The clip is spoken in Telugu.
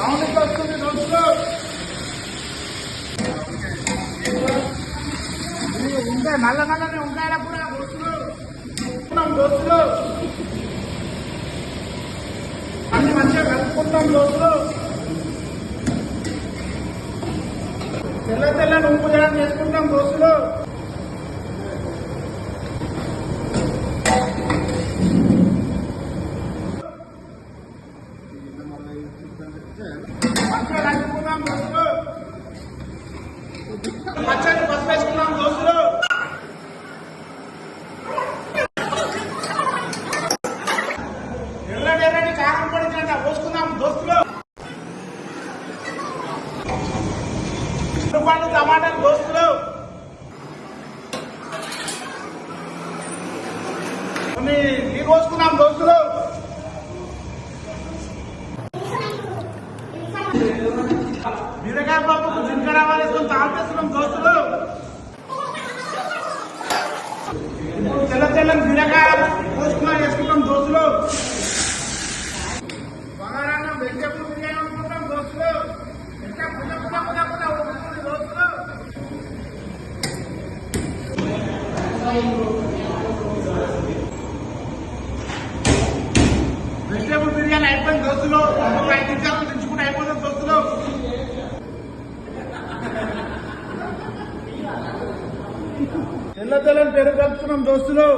రౌండ్కి వస్తుంది దోస్తులు. ఉంటాయి నల్ల నల్లనే ఉంటాయా కూడా దోస్తులు. దోస్తులు అన్ని మంచిగా కలుపుకుంటాం దోస్తులు. తెల్ల తెల్లని ఉప్పు చేయడం చేసుకుంటాం దోస్తులు. మంచిగా కలుపుకుందాం దోస్తులు. పచ్చడి పసుపు వేసుకున్నాం దోస్తులు. ఎర్రటి కారం పొడి పోసుకుందాం దోస్తులు. రూపాయలు టమాటాలు దోస్తులు. కొన్ని నీరు పోసుకున్నాం దోస్తులు. బీరకాయ పప్పుకు జింకర వేసుకొని తాపేస్తున్నాం దోస్తులు. ఇప్పుడు తెల్ల తెల్లని బీరకాయ పోసుకున్నా వేసుకుంటాం దోస్తులు. బగారాన్నం వెజిటేబుల్ బిర్యానీ అనుకుంటాం దోస్తులు. ఇంకా పుల్ల పుల్ల పుల్ల పుల్ల ఉంటుంది దోస్తులు. వెజిటేబుల్ బిర్యానీ అయిపోయింది దోస్తులు. 5 నిమిషాలు తెచ్చుకుంటే అయిపోతుంది దోస్తులు. తెల్ల తెల్లని పెరుగు కలుపుతున్నాం దోస్తులు.